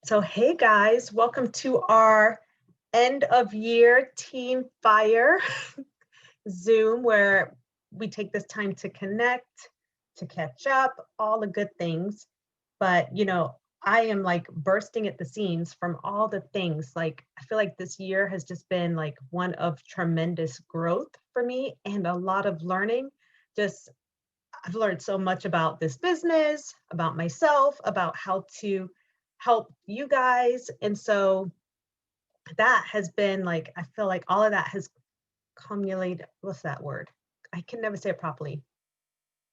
So, hey guys, welcome to our end of year Team Fire Zoom, where we take this time to connect, to catch up, all the good things. But, I am like bursting at the seams from all the things. Like, I feel like this year has just been like one of tremendous growth for me and a lot of learning. Just, I've learned so much about this business, about myself, about how to help you guys. And so that has been like, I feel like all of that has cumulated. What's that word? I can never say it properly.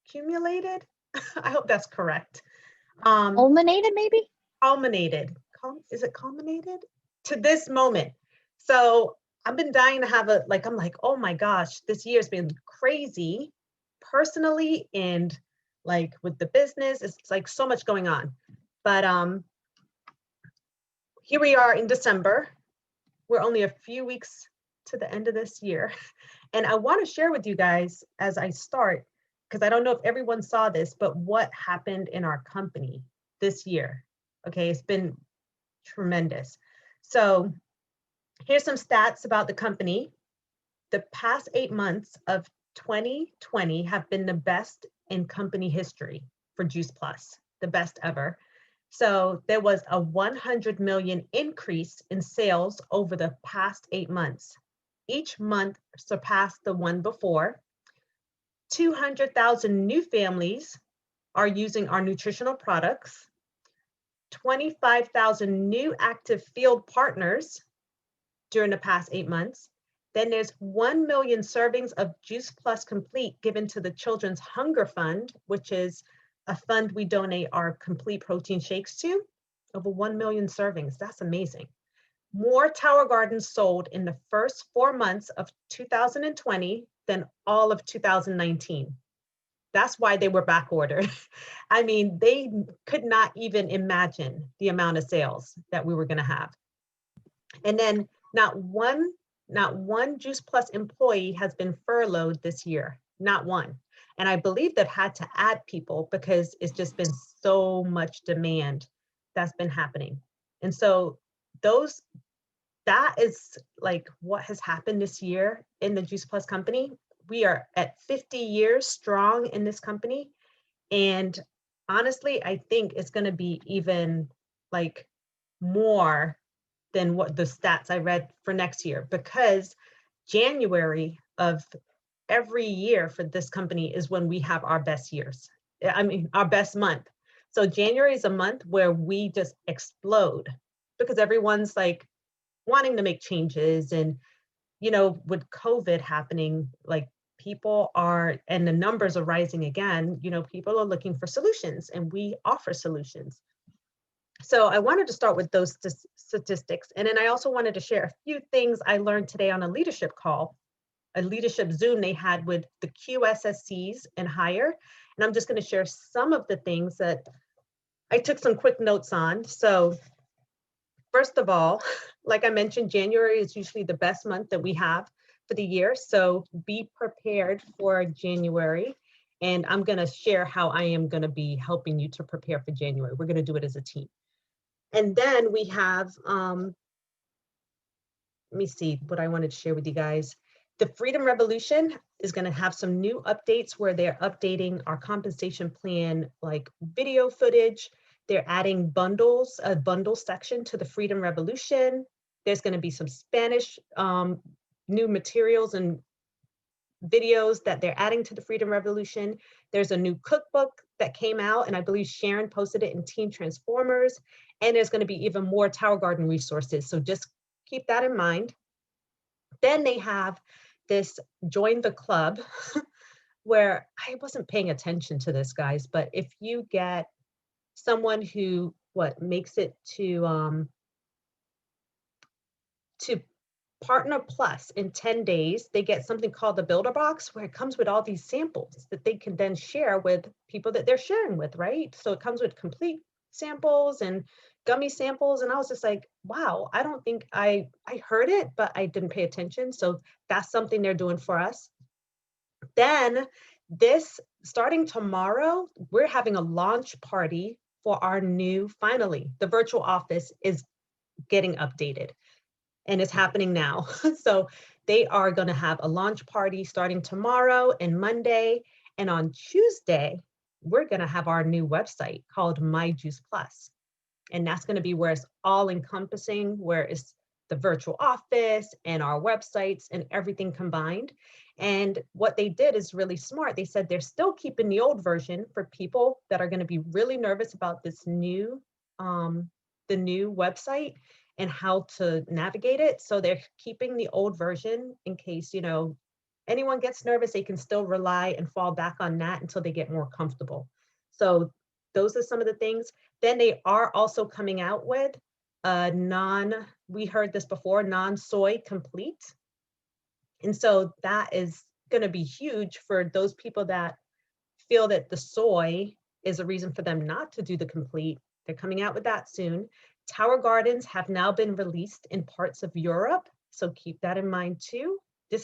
Cumulated? I hope that's correct. Um, Culminated, maybe? Culminated. Is it culminated? To this moment. So I've been dying to have I'm like, oh my gosh, this year's been crazy personally and like with the business. It's like so much going on. But here we are in December. We're only a few weeks to the end of this year. And I want to share with you guys as I start, because I don't know if everyone saw this, but what happened in our company this year. Okay, it's been tremendous. So here's some stats about the company. The past 8 months of 2020 have been the best in company history for Juice Plus, the best ever. So there was a 100 million increase in sales over the past 8 months. Each month surpassed the one before. 200,000 new families are using our nutritional products. 25,000 new active field partners during the past 8 months. Then there's 1 million servings of Juice Plus Complete given to the Children's Hunger Fund, which is a fund we donate our complete protein shakes to. Over 1 million servings. That's amazing. More Tower Gardens sold in the first 4 months of 2020 than all of 2019. That's why they were back ordered. I mean, they could not even imagine the amount of sales that we were going to have. And then not one Juice Plus employee has been furloughed this year, not one. And I believe they've had to add people because it's just been so much demand that's been happening. And so those that is like what has happened this year in the Juice Plus company. We are at 50 years strong in this company. And honestly, I think it's going to be even like more than what the stats I read for next year, because January of every year for this company is when we have our best years. I mean, our best month. So January is a month where we just explode because everyone's like wanting to make changes. And, with COVID happening, like people are, and the numbers are rising again, people are looking for solutions and we offer solutions. So I wanted to start with those statistics. And then I also wanted to share a few things I learned today on a leadership call, a leadership Zoom they had with the QSSCs and higher. And I'm just going to share some of the things that I took some quick notes on. So first of all, like I mentioned, January is usually the best month that we have for the year. So be prepared for January. And I'm going to share how I am going to be helping you to prepare for January. We're going to do it as a team. And then we have, let me see what I wanted to share with you guys. The Freedom Revolution is going to have some new updates where they're updating our compensation plan, like video footage. They're adding bundles, a bundle section to the Freedom Revolution. There's going to be some Spanish new materials and videos that they're adding to the Freedom Revolution. There's a new cookbook that came out, and I believe Sharon posted it in Team Transformers. And there's going to be even more Tower Garden resources. So just keep that in mind. Then they have this Join the Club, where I wasn't paying attention to this, guys, but if you get someone who makes it to Partner Plus in 10 days, they get something called the Builder Box, where it comes with all these samples that they can then share with people that they're sharing with, right? So it comes with complete samples and gummy samples. And I was just like, wow, I don't think I heard it, but I didn't pay attention. So that's something they're doing for us. Then starting tomorrow, we're having a launch party for our new, finally, the virtual office is getting updated and it's happening now. So they are going to have a launch party starting tomorrow and Monday. And on Tuesday, we're going to have our new website called My Juice Plus. And that's going to be where it's all encompassing, where it's the virtual office and our websites and everything combined. And what they did is really smart. They said they're still keeping the old version for people that are going to be really nervous about this new, the new website and how to navigate it. So they're keeping the old version in case, anyone gets nervous, they can still rely and fall back on that until they get more comfortable. So those are some of the things. Then they are also coming out with we heard this before, non-soy complete. And so that is going to be huge for those people that feel that the soy is a reason for them not to do the complete. They're coming out with that soon. Tower Gardens have now been released in parts of Europe. So keep that in mind too.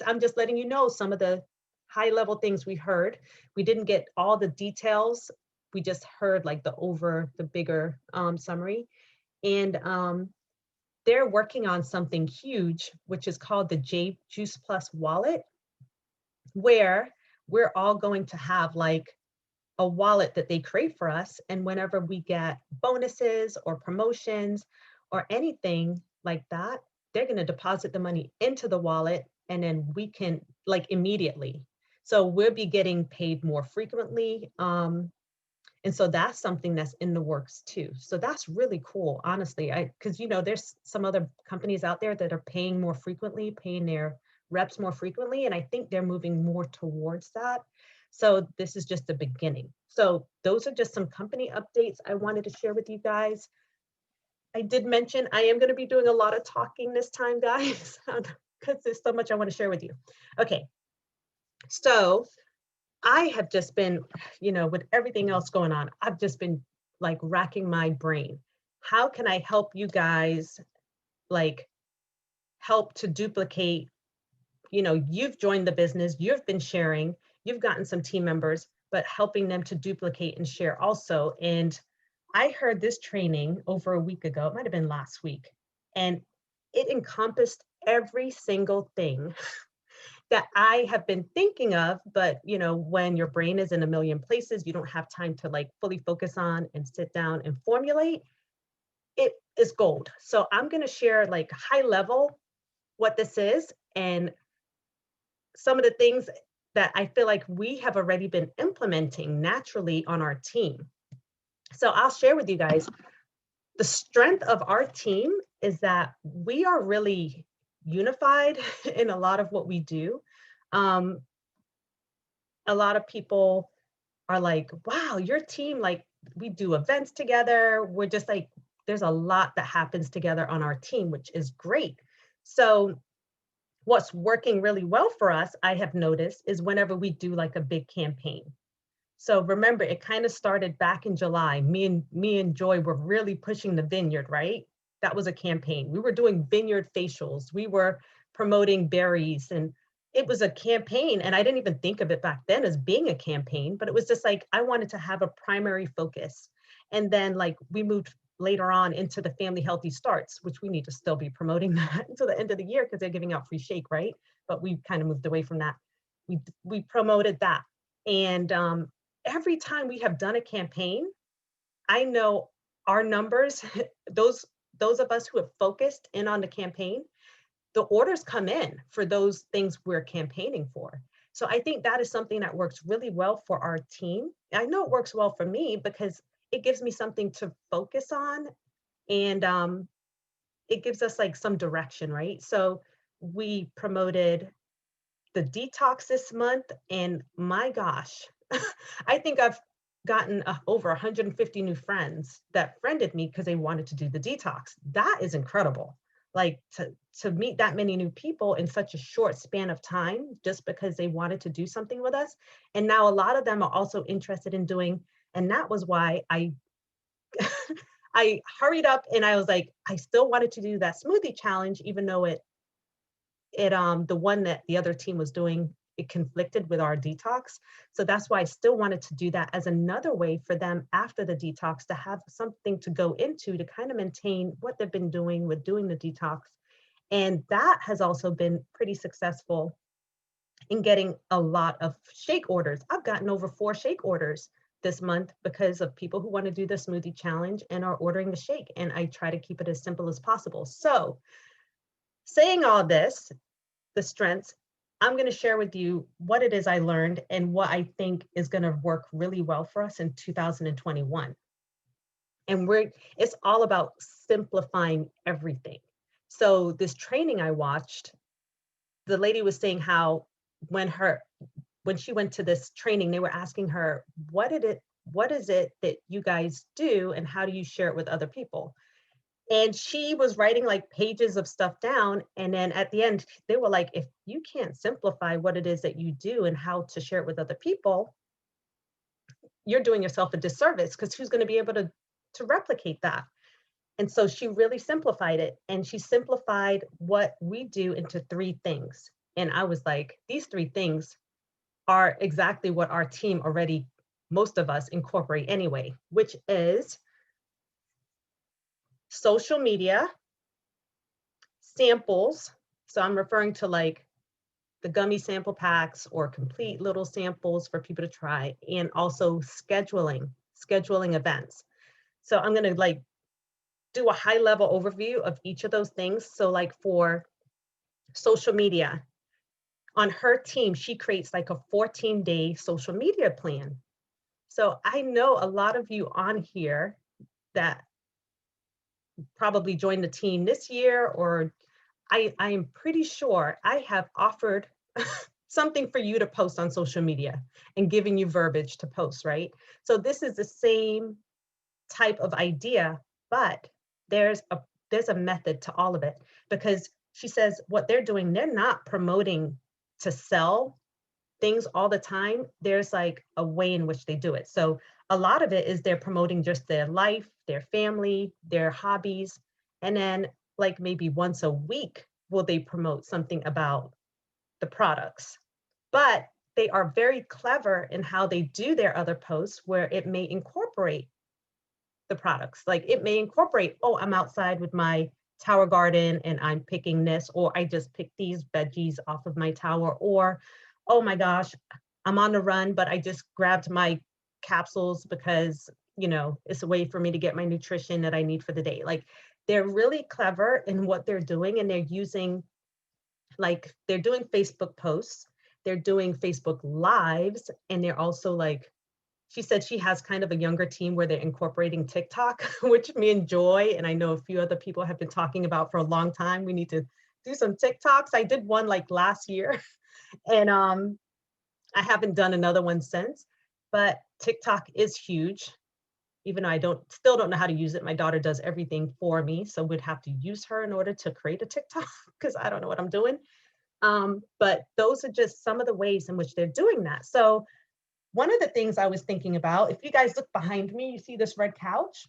I'm just letting you know some of the high level things we heard. We didn't get all the details. We just heard like the bigger summary. And they're working on something huge, which is called the J Juice Plus wallet, where we're all going to have like a wallet that they create for us. And whenever we get bonuses or promotions or anything like that, they're going to deposit the money into the wallet and then we can like immediately. So we'll be getting paid more frequently. And so that's something that's in the works too. So that's really cool, honestly, because there's some other companies out there that are paying more frequently, paying their reps more frequently. And I think they're moving more towards that. So this is just the beginning. So those are just some company updates I wanted to share with you guys. I did mention I am going to be doing a lot of talking this time, guys, because there's so much I want to share with you. Okay, so I have just been, with everything else going on, I've just been like racking my brain. How can I help you guys, like help to duplicate, you've joined the business, you've been sharing, you've gotten some team members, but helping them to duplicate and share also. And I heard this training over a week ago, it might've been last week, and it encompassed every single thing that I have been thinking of, but when your brain is in a million places, you don't have time to like fully focus on and sit down and formulate. It is gold. So I'm going to share like high level what this is and some of the things that I feel like we have already been implementing naturally on our team. So I'll share with you guys, the strength of our team is that we are really unified in a lot of what we do. A lot of people are like, wow, your team, like we do events together. We're just like, there's a lot that happens together on our team, which is great. So what's working really well for us, I have noticed, is whenever we do like a big campaign. So remember, it kind of started back in July. Me and Joy were really pushing the vineyard, right? That was a campaign. We were doing vineyard facials. We were promoting berries, and it was a campaign. And I didn't even think of it back then as being a campaign, but it was just like, I wanted to have a primary focus. And then like we moved later on into the Family Healthy Starts, which we need to still be promoting that until the end of the year because they're giving out free shake, right? But we kind of moved away from that. We promoted that. And every time we have done a campaign, I know our numbers, those of us who have focused in on the campaign, the orders come in for those things we're campaigning for. So I think that is something that works really well for our team. I know it works well for me because it gives me something to focus on, and it gives us like some direction, right? So we promoted the detox this month, and my gosh, I think I've gotten over 150 new friends that friended me because they wanted to do the detox. That is incredible. Like to meet that many new people in such a short span of time, just because they wanted to do something with us. And now a lot of them are also interested in doing, and that was why I I hurried up and I was like, I still wanted to do that smoothie challenge, even though the one that the other team was doing, it conflicted with our detox. So that's why I still wanted to do that as another way for them after the detox to have something to go into to kind of maintain what they've been doing with doing the detox. And that has also been pretty successful in getting a lot of shake orders. I've gotten over 4 shake orders this month because of people who want to do the smoothie challenge and are ordering the shake. And I try to keep it as simple as possible. So saying all this, the strengths, I'm going to share with you what it is I learned and what I think is going to work really well for us in 2021. And it's all about simplifying everything. So this training I watched, the lady was saying how when she went to this training, they were asking her, what is it that you guys do and how do you share it with other people? And she was writing like pages of stuff down. And then at the end, they were like, if you can't simplify what it is that you do and how to share it with other people, you're doing yourself a disservice, because who's going to be able to replicate that? And so she really simplified it, and she simplified what we do into 3 things. And I was like, these 3 things are exactly what our team already, most of us incorporate anyway, which is social media, samples. So I'm referring to like the gummy sample packs or complete little samples for people to try, and also scheduling events. So I'm going to like do a high level overview of each of those things. So like for social media, on her team, she creates like a 14-day social media plan. So I know a lot of you on here that probably joined the team this year, or I am pretty sure I have offered something for you to post on social media and giving you verbiage to post, right? So this is the same type of idea, but there's a method to all of it, because she says what they're doing, they're not promoting to sell things all the time. There's like a way in which they do it. So a lot of it is they're promoting just their life, their family, their hobbies. And then like maybe once a week, will they promote something about the products. But they are very clever in how they do their other posts, where it may incorporate the products. Like it may incorporate, oh, I'm outside with my tower garden and I'm picking this, or I just picked these veggies off of my tower, or, oh my gosh, I'm on the run, but I just grabbed my capsules because, it's a way for me to get my nutrition that I need for the day. Like they're really clever in what they're doing, and they're using, like, they're doing Facebook posts, they're doing Facebook lives, and they're also like, she said she has kind of a younger team where they're incorporating TikTok, which me and Joy, and I know a few other people have been talking about for a long time. We need to do some TikToks. I did one like last year, and I haven't done another one since, but TikTok is huge. Even though I still don't know how to use it. My daughter does everything for me, so we'd have to use her in order to create a TikTok, because I don't know what I'm doing. But those are just some of the ways in which they're doing that. So one of the things I was thinking about, if you guys look behind me, you see this red couch.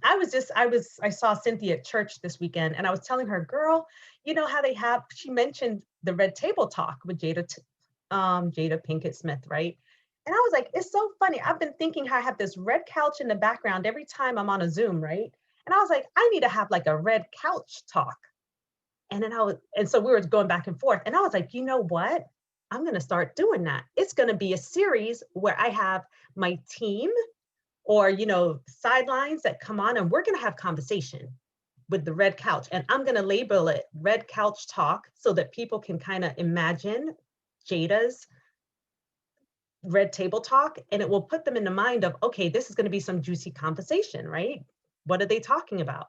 I saw Cynthia at church this weekend, and I was telling her, girl, you know how she mentioned the Red Table Talk with Jada Pinkett Smith, right? And I was like, it's so funny. I've been thinking how I have this red couch in the background every time I'm on a Zoom, right? And I was like, I need to have like a red couch talk. And so we were going back and forth. And I was like, you know what? I'm going to start doing that. It's going to be a series where I have my team or, sidelines that come on, and we're going to have conversation with the red couch. And I'm going to label it Red Couch Talk so that people can kind of imagine Jada's Red Table Talk, and it will put them in the mind of, okay, this is going to be some juicy conversation, right? What are they talking about?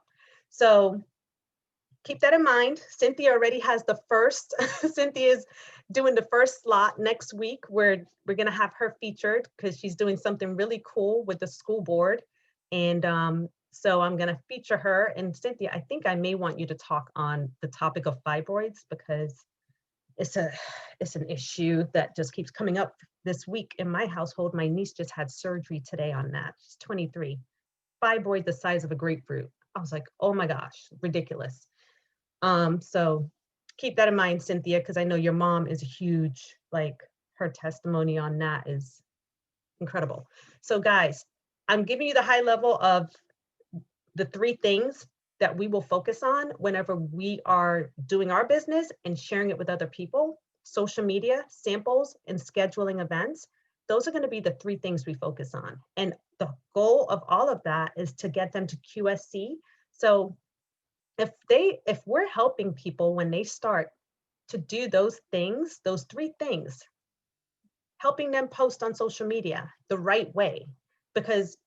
So keep that in mind. Cynthia already has the first. Cynthia's doing the first slot next week, where we're going to have her featured because she's doing something really cool with the school board. And so I'm going to feature her. And Cynthia, I think I may want you to talk on the topic of fibroids, because it's an issue that just keeps coming up this week in my household. My niece just had surgery today on that. She's 23. Fibroid the size of a grapefruit. I was like, oh my gosh, ridiculous. So keep that in mind, Cynthia, because I know your mom is huge, like her testimony on that is incredible. So guys, I'm giving you the high level of the three things that we will focus on whenever we are doing our business and sharing it with other people: social media, samples, and scheduling events. Those are going to be the three things we focus on. And the goal of all of that is to get them to QSC. So if we're helping people when they start to do those things, those three things, helping them post on social media the right way, because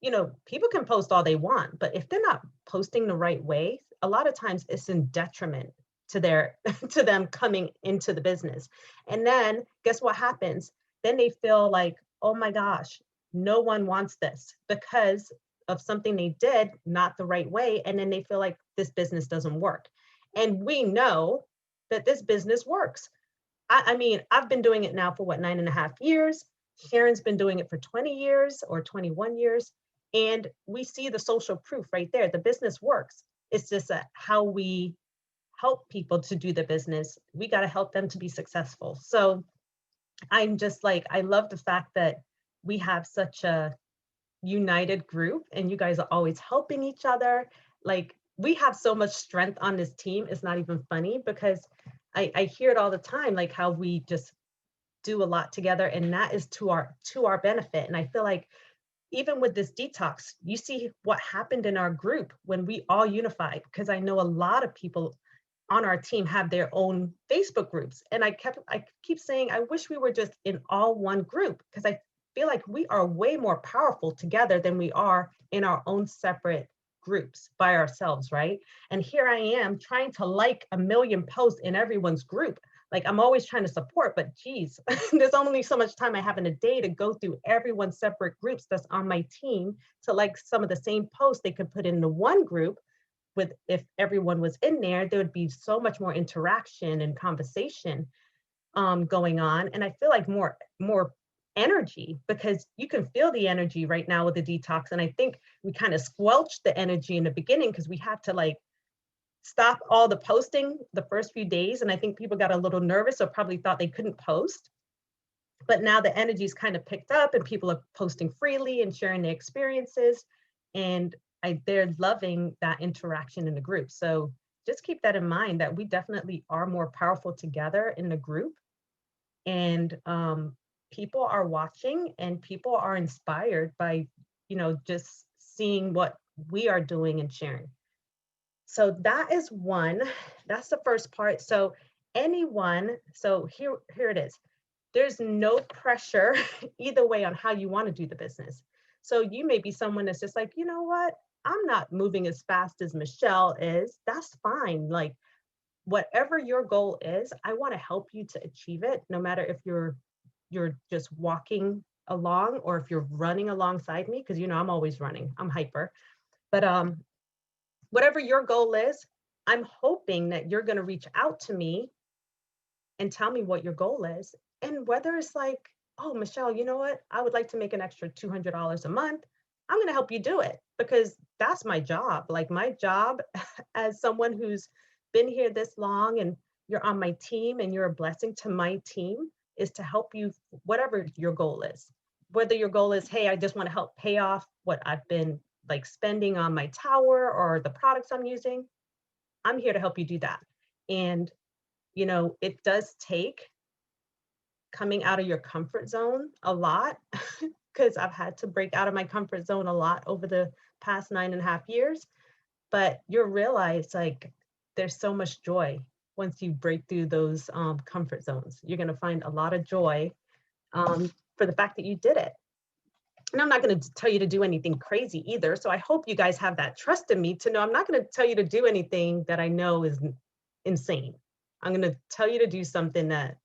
people can post all they want, but if they're not posting the right way, a lot of times it's in detriment to their to them coming into the business. And then guess what happens? Then they feel like, oh my gosh, no one wants this because of something they did not the right way, and then they feel like this business doesn't work. And we know that this business works. I mean, I've been doing it now for what, 9.5 years. Sharon's been doing it for 20 years or 21 years. And we see the social proof right there. The business works. It's just how we help people to do the business. We got to help them to be successful. So I'm just like, I love the fact that we have such a united group and you guys are always helping each other. Like, we have so much strength on this team. It's not even funny because I hear it all the time, like how we just do a lot together, and that is to our benefit. And I feel like even with this detox, you see what happened in our group when we all unified, because I know a lot of people on our team have their own Facebook groups. And I keep saying, I wish we were just in all one group, because I feel like we are way more powerful together than we are in our own separate groups by ourselves, right? And here I am trying to like a million posts in everyone's group. Like, I'm always trying to support, but geez, there's only so much time I have in a day to go through everyone's separate groups that's on my team to like some of the same posts they could put into one group. With, if everyone was in there would be so much more interaction and conversation going on. And I feel like more energy, because you can feel the energy right now with the detox. And I think we kind of squelched the energy in the beginning because we had to like stop all the posting the first few days. And I think people got a little nervous or probably thought they couldn't post. But now the energy's kind of picked up and people are posting freely and sharing their experiences. And they're loving that interaction in the group. So just keep that in mind, that we definitely are more powerful together in the group. And people are watching and people are inspired by, just seeing what we are doing and sharing. So that is one, that's the first part. So here it is. There's no pressure either way on how you want to do the business. So you may be someone that's just like, you know what? I'm not moving as fast as Michelle is. That's fine. Like, whatever your goal is, I want to help you to achieve it, no matter if you're just walking along or if you're running alongside me, because I'm always running. I'm hyper. But whatever your goal is, I'm hoping that you're going to reach out to me and tell me what your goal is. And whether it's like, oh, Michelle, you know what? I would like to make an extra $200 a month. I'm going to help you do it, because that's my job. Like, my job as someone who's been here this long and you're on my team and you're a blessing to my team, is to help you, whatever your goal is. Whether your goal is, hey, I just want to help pay off what I've been like spending on my tower or the products I'm using, I'm here to help you do that. And, it does take coming out of your comfort zone a lot, because I've had to break out of my comfort zone a lot over the past 9.5 years. But you'll realize, like, there's so much joy once you break through those comfort zones. You're going to find a lot of joy for the fact that you did it. And I'm not going to tell you to do anything crazy either. So I hope you guys have that trust in me to know I'm not going to tell you to do anything that I know is insane. I'm going to tell you to do something that,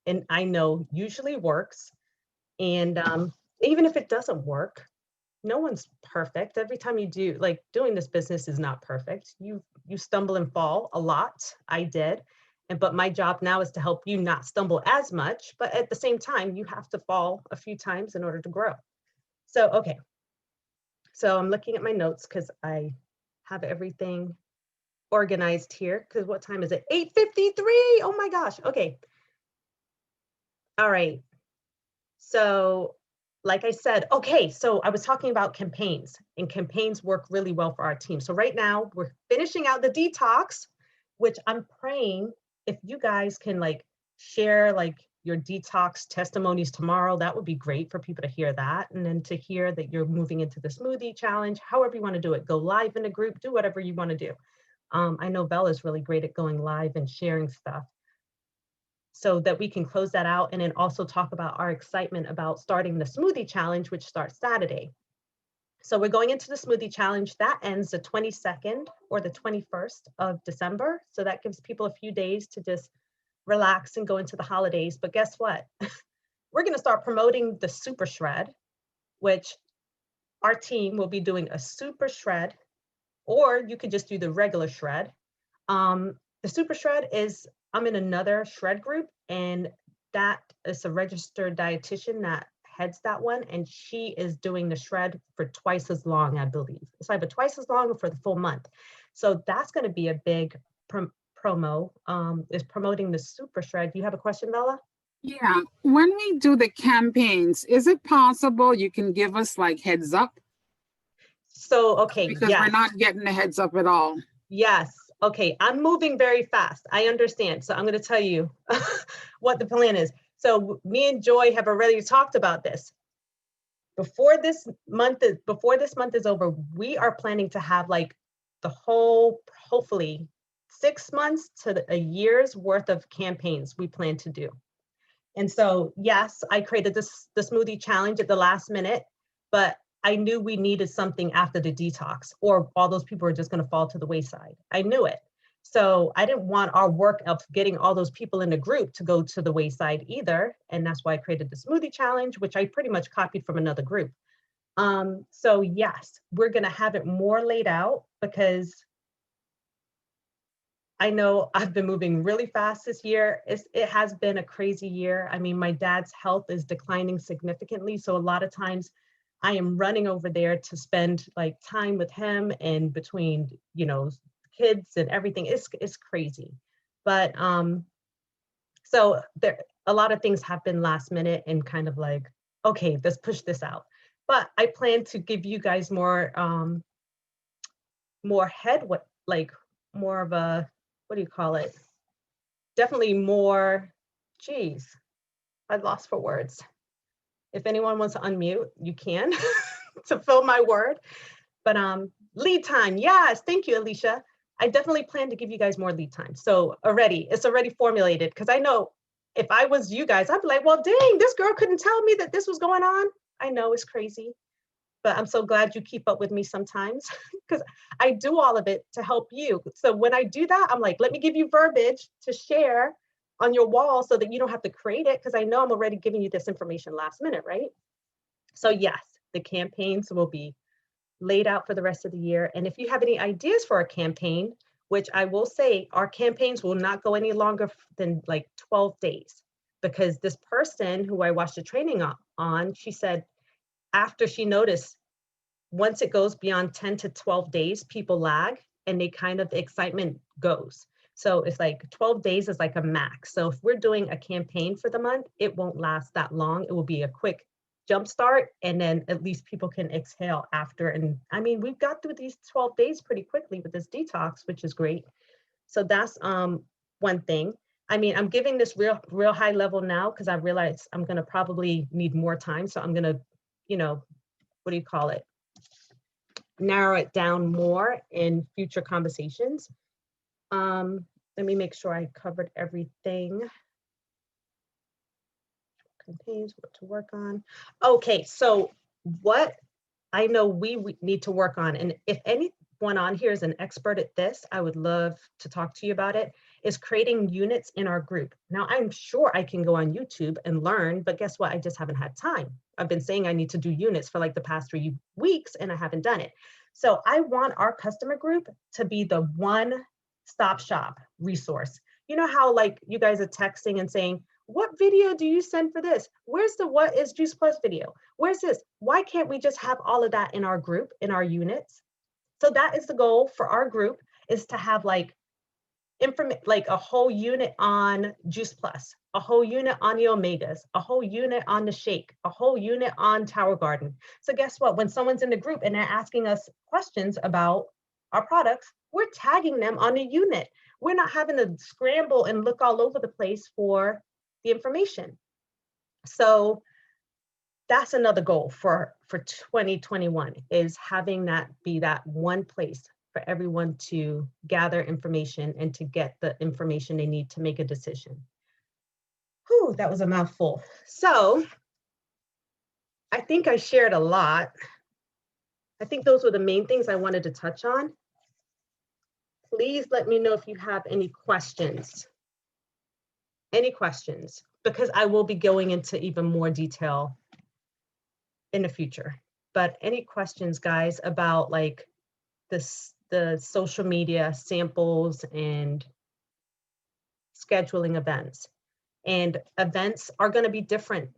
and I know usually works. And even if it doesn't work, no one's perfect. Every time you do, like, doing this business is not perfect. You stumble and fall a lot. I did. But my job now is to help you not stumble as much. But at the same time, you have to fall a few times in order to grow. So, okay. So I'm looking at my notes because I have everything organized here, because what time is it? 8:53. Oh my gosh. Okay. All right. So like I said, okay, so I was talking about campaigns, and campaigns work really well for our team. So right now we're finishing out the detox, which I'm praying if you guys can like share like your detox testimonies tomorrow, that would be great for people to hear that. And then to hear that you're moving into the smoothie challenge, however you want to do it, go live in a group, do whatever you want to do. I know Bella's really great at going live and sharing stuff, so that we can close that out and then also talk about our excitement about starting the smoothie challenge, which starts Saturday. So we're going into the smoothie challenge that ends the 22nd or the 21st of December. So that gives people a few days to just relax and go into the holidays. But guess what? We're going to start promoting the super shred, which our team will be doing a super shred, or you could just do the regular shred. The super shred is, I'm in another shred group, and that is a registered dietitian that heads that one, and she is doing the shred for twice as long, I believe. It's either twice as long or for the full month. So that's going to be a big promo, is promoting the super shred. Do you have a question, Bella? Yeah, when we do the campaigns, is it possible you can give us like heads up? So, okay, Because we're yes. not getting a heads up at all. Yes. Okay. I'm moving very fast. I understand. So I'm going to tell you what the plan is. So me and Joy have already talked about this. Before this month is over, we are planning to have like the whole, hopefully 6 months to a year's worth of campaigns we plan to do. And so, yes, I created the smoothie challenge at the last minute, but I knew we needed something after the detox, or all those people are just going to fall to the wayside. I knew it. So I didn't want our work of getting all those people in the group to go to the wayside either. And that's why I created the smoothie challenge, which I pretty much copied from another group. So yes, we're going to have it more laid out, because I know I've been moving really fast this year. It has been a crazy year. I mean, my dad's health is declining significantly. So a lot of times I am running over there to spend like time with him, and between, you know, kids and everything. It's crazy. But so there, a lot of things happen last minute and kind of like, okay, let's push this out. But I plan to give you guys more headway, like more of a, what do you call it? Definitely more, geez, I lost for words. If anyone wants to unmute, you can to fill my word. But lead time, yes, thank you, Alicia. I definitely plan to give you guys more lead time. So it's already formulated, because I know if I was you guys, I'd be like, well, dang, this girl couldn't tell me that this was going on. I know it's crazy, but I'm so glad you keep up with me sometimes, because I do all of it to help you. So when I do that, I'm like, let me give you verbiage to share on your wall so that you don't have to create it, because I know I'm already giving you this information last minute, right? So yes, the campaigns will be laid out for the rest of the year. And if you have any ideas for a campaign, which I will say, our campaigns will not go any longer than like 12 days, because this person who I watched the training on, she said, after she noticed, once it goes beyond 10 to 12 days, people lag, and they kind of, the excitement goes. So it's like 12 days is like a max. So if we're doing a campaign for the month, it won't last that long. It will be a quick jump start, and then at least people can exhale after. And I mean, we've got through these 12 days pretty quickly with this detox, which is great. So that's one thing. I mean, I'm giving this real high level now, because I realize I'm going to probably need more time. So I'm going to, you know, what do you call it? Narrow it down more in future conversations. Let me make sure I covered everything. Campaigns, what to work on. Okay, so what I know we need to work on, and if anyone on here is an expert at this, I would love to talk to you about it, is creating units in our group. Now, I'm sure I can go on YouTube and learn, but guess what? I just haven't had time. I've been saying I need to do units for like the past 3 weeks, and I haven't done it. So I want our customer group to be the one-stop shop resource. You know how like you guys are texting and saying, what video do you send for this? Where's the What is Juice Plus video? Where's this? Why can't we just have all of that in our group, in our units? So that is the goal for our group. is to have like like a whole unit on Juice Plus, a whole unit on the Omegas, a whole unit on the Shake, a whole unit on Tower Garden. So guess what? When someone's in the group and they're asking us questions about our products, we're tagging them on the unit. We're not having to scramble and look all over the place for the information. So that's another goal for 2021, is having that be that one place for everyone to gather information and to get the information they need to make a decision. Whew, that was a mouthful. So I think I shared a lot. I think those were the main things I wanted to touch on. Please let me know if you have any questions. Any questions, because I will be going into even more detail in the future. But any questions, guys, about like the social media samples and scheduling events? And events are going to be different.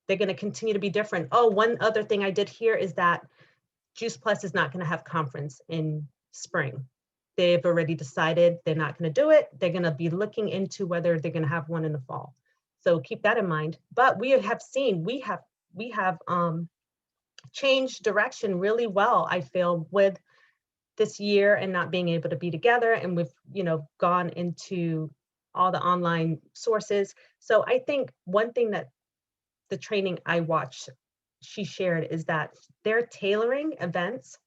They're going to continue to be different. Oh, one other thing I did hear is that Juice Plus is not going to have conference in spring. They've already decided they're not going to do it. They're going to be looking into whether they're going to have one in the fall. So keep that in mind. But we have seen, we have changed direction really well, I feel, with this year and not being able to be together. And we've, gone into all the online sources. So I think one thing that the training I watched, she shared, is that they're tailoring events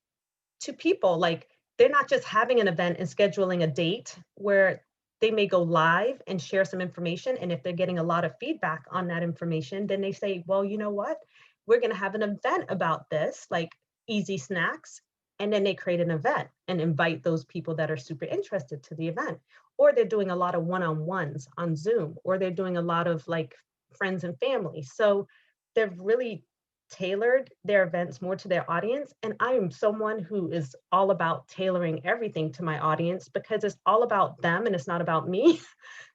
to people. Like, they're not just having an event and scheduling a date where they may go live and share some information. And if they're getting a lot of feedback on that information, then they say, well, you know what? We're going to have an event about this, like Easy Snacks. And then they create an event and invite those people that are super interested to the event. Or they're doing a lot of one-on-ones on Zoom, or they're doing a lot of like friends and family. So they've really tailored their events more to their audience. And I am someone who is all about tailoring everything to my audience, because it's all about them and it's not about me.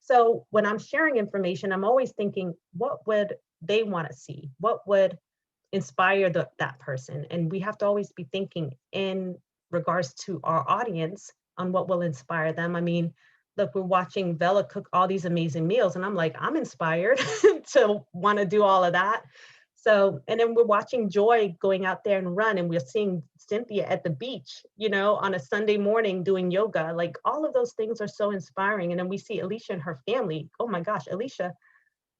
So when I'm sharing information, I'm always thinking, what would they want to see? What would inspire that person? And we have to always be thinking in regards to our audience on what will inspire them. I mean, look, we're watching Bella cook all these amazing meals, and I'm like, I'm inspired to want to do all of that. So, and then we're watching Joy going out there and run, and we're seeing Cynthia at the beach, on a Sunday morning doing yoga. Like, all of those things are so inspiring. And then we see Alicia and her family. Oh my gosh, Alicia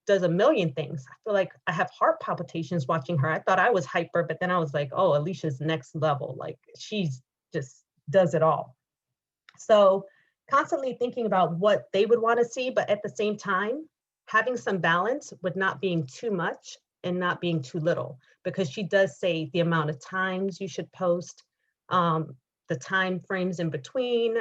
does a million things. I feel like I have heart palpitations watching her. I thought I was hyper, but then I was like, oh, Alicia's next level. Like, she's just does it all. So constantly thinking about what they would want to see, but at the same time, having some balance with not being too much and not being too little, because she does say the amount of times you should post, the time frames in between,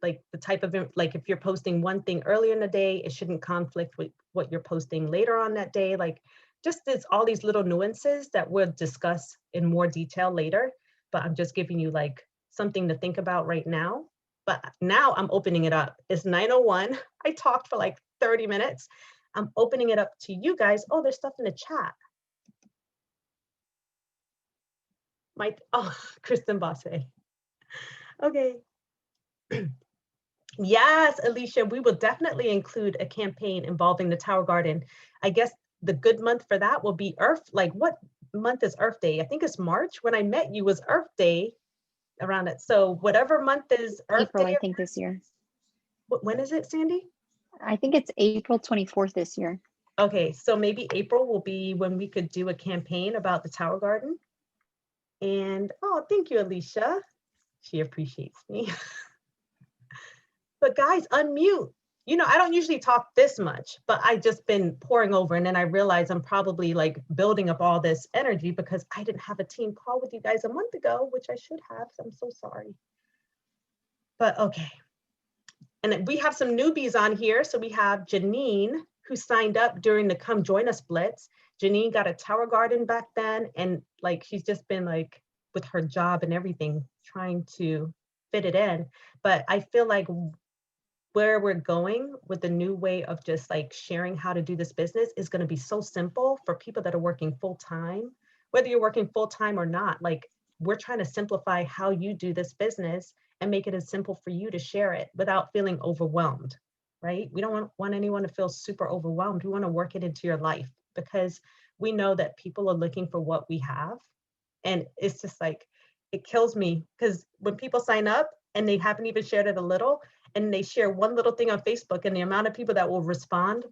like the type of, like if you're posting one thing earlier in the day, it shouldn't conflict with what you're posting later on that day. Like, just there's all these little nuances that we'll discuss in more detail later, but I'm just giving you like something to think about right now. But now I'm opening it up. It's 9:01. I talked for like 30 minutes. I'm opening it up to you guys. Oh, there's stuff in the chat. Kristen Bosse. Okay. Yes, Alicia, we will definitely include a campaign involving the Tower Garden. I guess the good month for that will be Earth. Like, what month is Earth Day? I think it's March. When I met you was Earth Day around it. So whatever month is Earth April, Day. I think this year. When is it, Sandy? I think it's April 24th this year. Okay, so maybe April will be when we could do a campaign about the Tower Garden. And, oh, thank you, Alicia. She appreciates me. But guys, unmute. I don't usually talk this much, but I just been pouring over, and then I realized I'm probably like building up all this energy because I didn't have a team call with you guys a month ago, which I should have. So I'm so sorry. But okay. And we have some newbies on here. So we have Janine, who signed up during the Come Join Us Blitz. Janine got a Tower Garden back then, and like she's just been like with her job and everything trying to fit it in. But I feel like where we're going with the new way of just like sharing how to do this business is going to be so simple for people that are working full time, whether you're working full time or not. Like, we're trying to simplify how you do this business and make it as simple for you to share it without feeling overwhelmed, right? We don't want anyone to feel super overwhelmed. We want to work it into your life because we know that people are looking for what we have. And it's just like, it kills me because when people sign up and they haven't even shared it a little, and they share one little thing on Facebook, and the amount of people that will respond,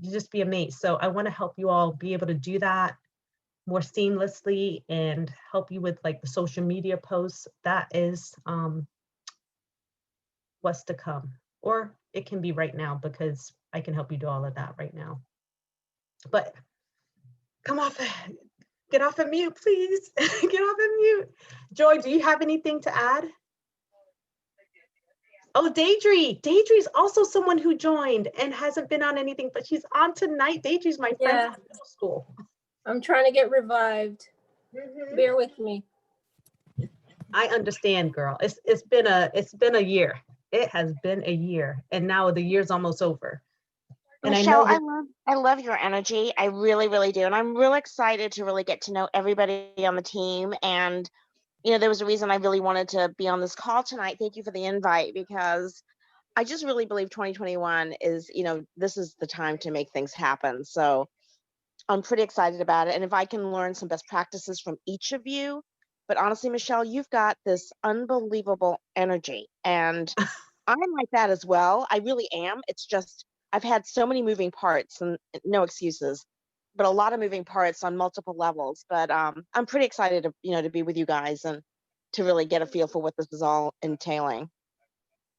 you just be amazed. So I want to help you all be able to do that more seamlessly and help you with like the social media posts. That is what's to come, or it can be right now because I can help you do all of that right now. But come off, get off of mute, please. Get off of mute. Joy, do you have anything to add? Oh, Deidre's also someone who joined and hasn't been on anything, but she's on tonight. Deidre's my friend Yeah. from middle school. I'm trying to get revived. Bear with me. I understand, girl. It's been a year. It has been a year, and now the year's almost over. And Michelle, I know I love your energy. I really, really do. And I'm really excited to really get to know everybody on the team. And, you know, there was a reason I really wanted to be on this call tonight. Thank you for the invite, because I just really believe 2021 is, you know, this is the time to make things happen. So I'm pretty excited about it. And if I can learn some best practices from each of you, but honestly, Michelle, you've got this unbelievable energy, and I'm like that as well. I really am. It's just, I've had so many moving parts, and no excuses, but a lot of moving parts on multiple levels. But I'm pretty excited to, you know, to be with you guys and to really get a feel for what this is all entailing.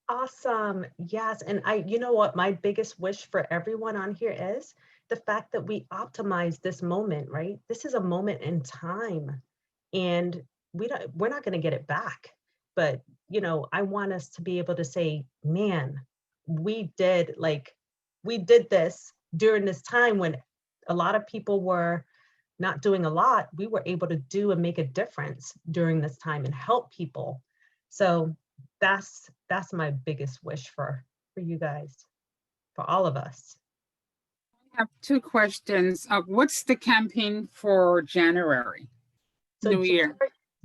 awesome. Yes. And you know what, my biggest wish for everyone on here is the fact that we optimize this moment, right? This is a moment in time, and we're not going to get it back. But, you know, I want us to be able to say, man, we did this during this time when a lot of people were not doing a lot. We were able to do and make a difference during this time and help people. So that's my biggest wish for you guys, for all of us. I have two questions. What's the campaign for January? So New Year.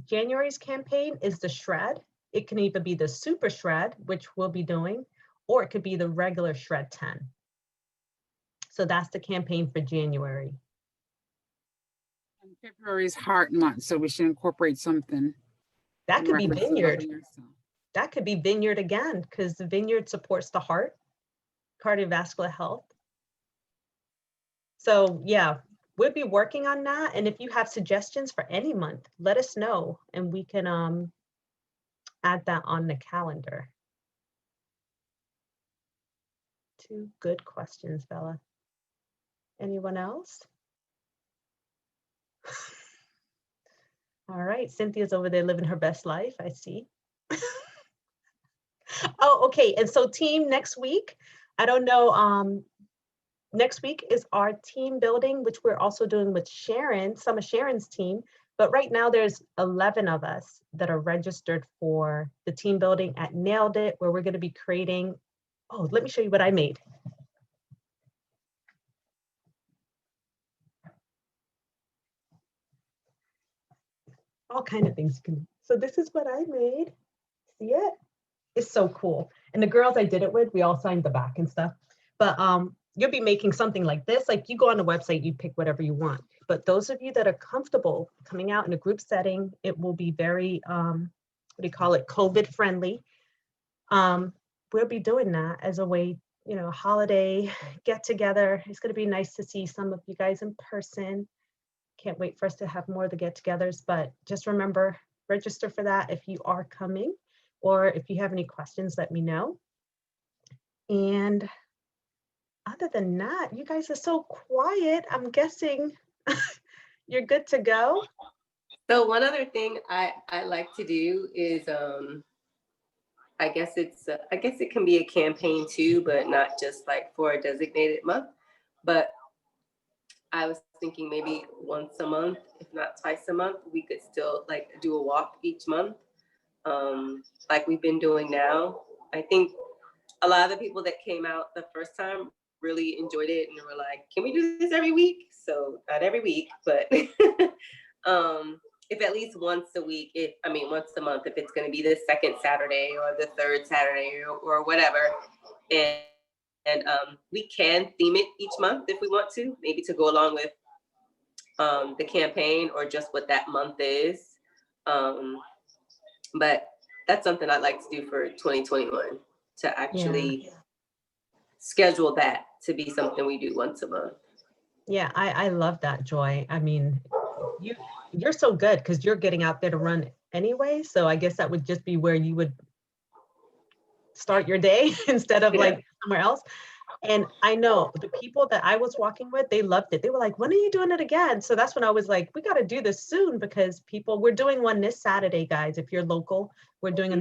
January's campaign is the shred. It can either be the super shred, which we'll be doing, or it could be the regular shred 10. So that's the campaign for January. And February is Heart Month, so we should incorporate something. That in could be reference to Vineyard. loving yourself. That could be Vineyard again, because the Vineyard supports the heart, cardiovascular health. So yeah, we'll be working on that. And if you have suggestions for any month, let us know and we can add that on the calendar. Two good questions, Bella. Anyone else? All right, Cynthia's over there living her best life, I see. Oh, okay, and so team next week, I don't know, next week is our team building, which we're also doing with Sharon, some of Sharon's team, but right now there's 11 of us that are registered for the team building at Nailed It, where we're gonna be creating, oh, let me show you what I made. All kind of things. So this is what I made. See it? It's so cool. And the girls I did it with, we all signed the back and stuff. But you'll be making something like this. Like you go on the website, you pick whatever you want. But those of you that are comfortable coming out in a group setting, it will be very, what do you call it, COVID friendly. We'll be doing that as a way, you know, holiday get together. It's gonna be nice to see some of you guys in person. Can't wait for us to have more of the get-togethers, but just remember, register for that if you are coming, or if you have any questions, let me know. And other than that, you guys are so quiet. I'm guessing you're good to go. So one other thing I like to do is, I guess it can be a campaign too, but not just like for a designated month, but I was thinking maybe once a month, if not twice a month, we could still like do a walk each month, like we've been doing now. I think a lot of the people that came out the first time really enjoyed it and were like, can we do this every week? So not every week, but if at least once a week, once a month, if it's going to be the second Saturday or the third Saturday or whatever, and we can theme it each month if we want to, maybe to go along with the campaign or just what that month is. But that's something I'd like to do for 2021, to actually schedule that to be something we do once a month. Yeah, I love that, Joy. I mean, you're so good because you're getting out there to run anyway. So I guess that would just be where you would start your day instead of like somewhere else. And I know the people that I was walking with, they loved it. They were like, when are you doing it again? So that's when I was like, we got to do this soon, because we're doing one this Saturday, guys. If you're local, we're doing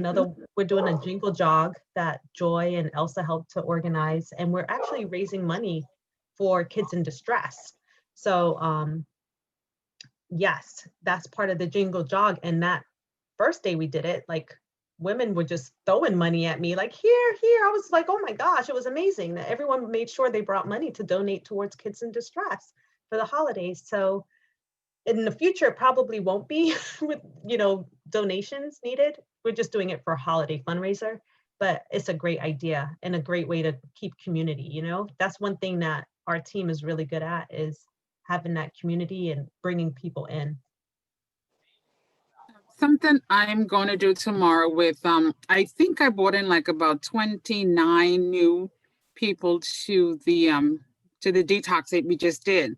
we're doing a jingle jog that Joy and Elsa helped to organize. And we're actually raising money for kids in distress. So yes, that's part of the jingle jog. And that first day we did it, like, women were just throwing money at me, like, here. I was like, oh my gosh, it was amazing that everyone made sure they brought money to donate towards kids in distress for the holidays. So in the future, it probably won't be with, donations needed. We're just doing it for a holiday fundraiser, but it's a great idea and a great way to keep community. That's one thing that our team is really good at, is having that community and bringing people in. Something I'm going to do tomorrow with, I think I brought in like about 29 new people to the detox that we just did.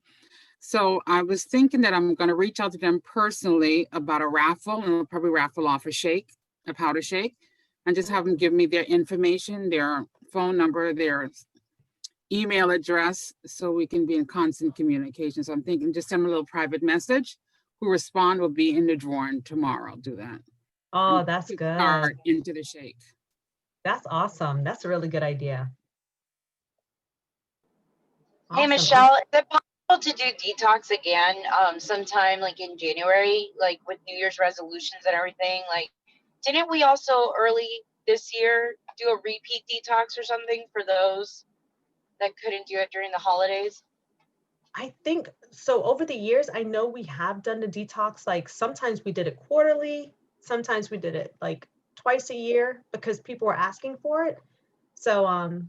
So I was thinking that I'm going to reach out to them personally about a raffle, and we'll probably raffle off a powder shake, and just have them give me their information, their phone number, their email address, so we can be in constant communication. So I'm thinking just send them a little private message. Who respond will be in the drawing tomorrow. I'll do that. Oh, And that's good. start into the shake. That's awesome. That's a really good idea. Hey, Awesome. Michelle, is it possible to do detox again sometime like in January, like with New Year's resolutions and everything? Like, didn't we also early this year do a repeat detox or something for those that couldn't do it during the holidays? I think so. Over the years, I know we have done the detox. Like, sometimes we did it quarterly, sometimes we did it like twice a year because people were asking for it. So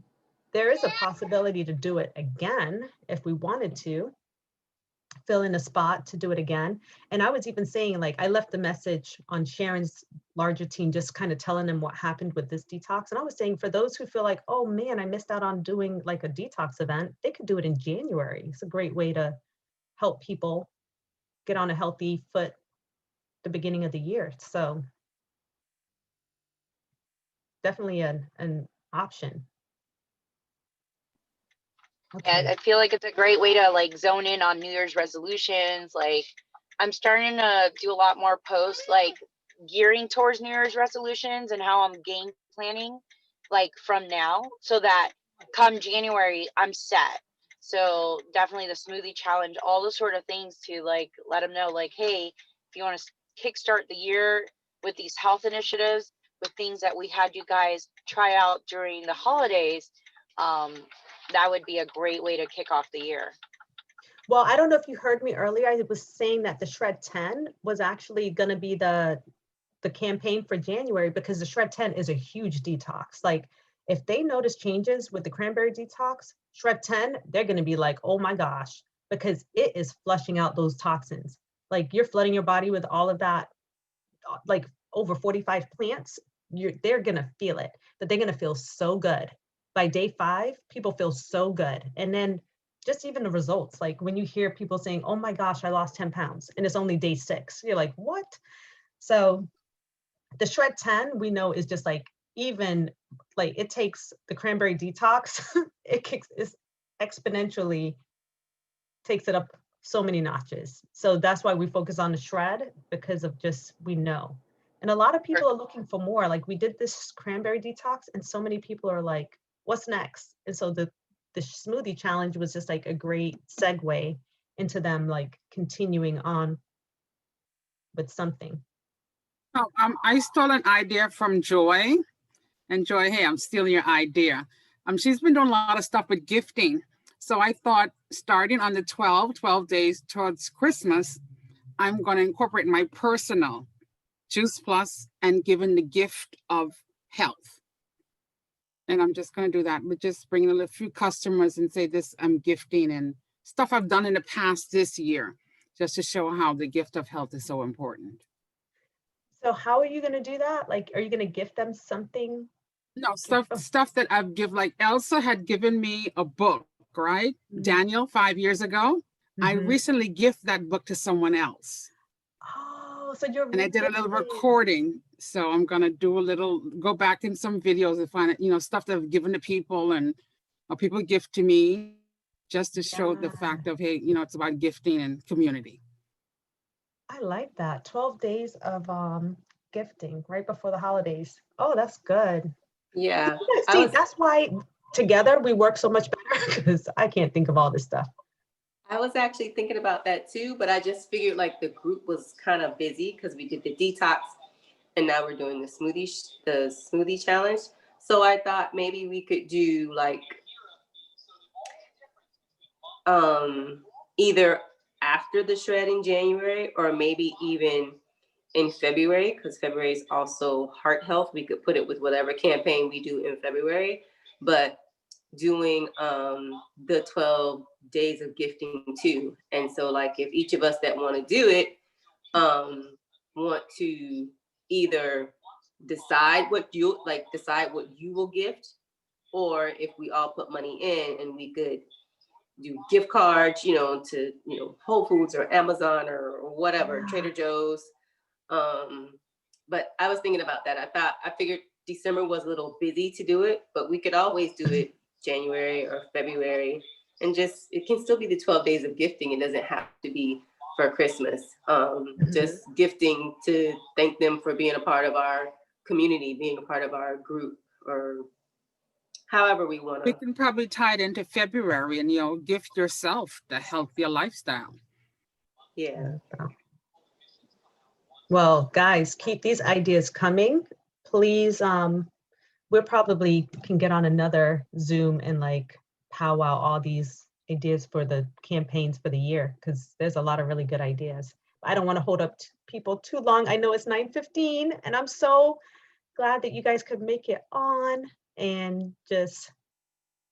there is a possibility to do it again if we wanted to fill in a spot to do it again. And I was even saying, like, I left a message on Sharon's larger team, just kind of telling them what happened with this detox. And I was saying, for those who feel like, oh man, I missed out on doing like a detox event, they could do it in January. It's a great way to help people get on a healthy foot the beginning of the year. So definitely an option. Yeah, Okay. I feel like it's a great way to like zone in on New Year's resolutions. Like, I'm starting to do a lot more posts like gearing towards New Year's resolutions and how I'm game planning like from now, so that come January I'm set. So definitely the smoothie challenge, all those sort of things to like let them know, like, hey, if you want to kickstart the year with these health initiatives, with things that we had you guys try out during the holidays, that would be a great way to kick off the year. Well, I don't know if you heard me earlier. I was saying that the Shred 10 was actually going to be the campaign for January, because the Shred 10 is a huge detox. Like, if they notice changes with the cranberry detox, Shred 10, they're going to be like, oh my gosh, because it is flushing out those toxins. Like, you're flooding your body with all of that, like over 45 plants. They're going to feel it, but they're going to feel so good. By day 5, people feel so good. And then just even the results, like when you hear people saying, oh my gosh, I lost 10 pounds and it's only day 6, you're like, what? So the Shred 10, we know, is just like, even like, it takes the cranberry detox, it exponentially takes it up so many notches. So that's why we focus on the Shred, because of just, we know. And a lot of people are looking for more. Like, we did this cranberry detox and so many people are like, what's next? And so the smoothie challenge was just like a great segue into them like continuing on with something. Oh, I stole an idea from Joy. And Joy, hey, I'm stealing your idea. She's been doing a lot of stuff with gifting. So I thought, starting on the 12 days towards Christmas, I'm going to incorporate my personal Juice Plus and giving the gift of health. And I'm just going to do that with just bringing a few customers and say this, I'm gifting and stuff I've done in the past this year, just to show how the gift of health is so important. So how are you gonna do that? Like, are you gonna gift them something? No, stuff that I've like Elsa had given me a book, right? Mhm. Daniel, 5 years ago. I Mhm. recently gift that book to someone else. Oh, so you're And I did a little re-gifting. recording. So I'm gonna do a little, go back in some videos and find, stuff that I've given to people and people gift to me, just to show the Yeah. fact of, hey, it's about gifting and community. I like that. 12 days of gifting right before the holidays. Oh, that's good. Yeah. I See, was that's why together we work so much better because I can't think of all this stuff. I was actually thinking about that too, but I just figured like the group was kind of busy because we did the detox and now we're doing the smoothie challenge. So I thought maybe we could do like either after the shred in January or maybe even in February, because February is also heart health. We could put it with whatever campaign we do in February, but doing the 12 days of gifting too. And so like if each of us that want to do it want to either decide what you will gift, or if we all put money in and we could do gift cards, to Whole Foods or Amazon or whatever, Yeah. Trader Joe's. But I was thinking about that. I figured December was a little busy to do it, but we could always do it January or February, and just it can still be the 12 days of gifting. It doesn't have to be for Christmas. Just gifting to thank them for being a part of our community, being a part of our group, or however we want We to. can probably tie it into February and, gift yourself the healthier lifestyle. Yeah. Well, guys, keep these ideas coming. Please, we probably can get on another Zoom and like powwow all these ideas for the campaigns for the year, because there's a lot of really good ideas. I don't want to hold up people too long. I know it's 9:15 and I'm so glad that you guys could make it on and just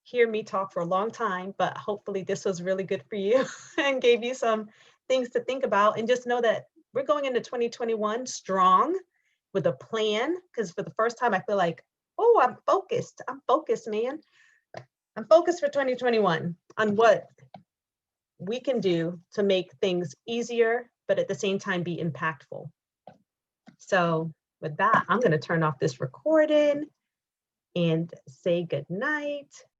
hear me talk for a long time, but hopefully this was really good for you and gave you some things to think about. And just know that we're going into 2021 strong with a plan, because for the first time I feel like, oh, I'm focused, man. I'm focused for 2021 on what we can do to make things easier, but at the same time be impactful. So with that, I'm going to turn off this recording and say good night.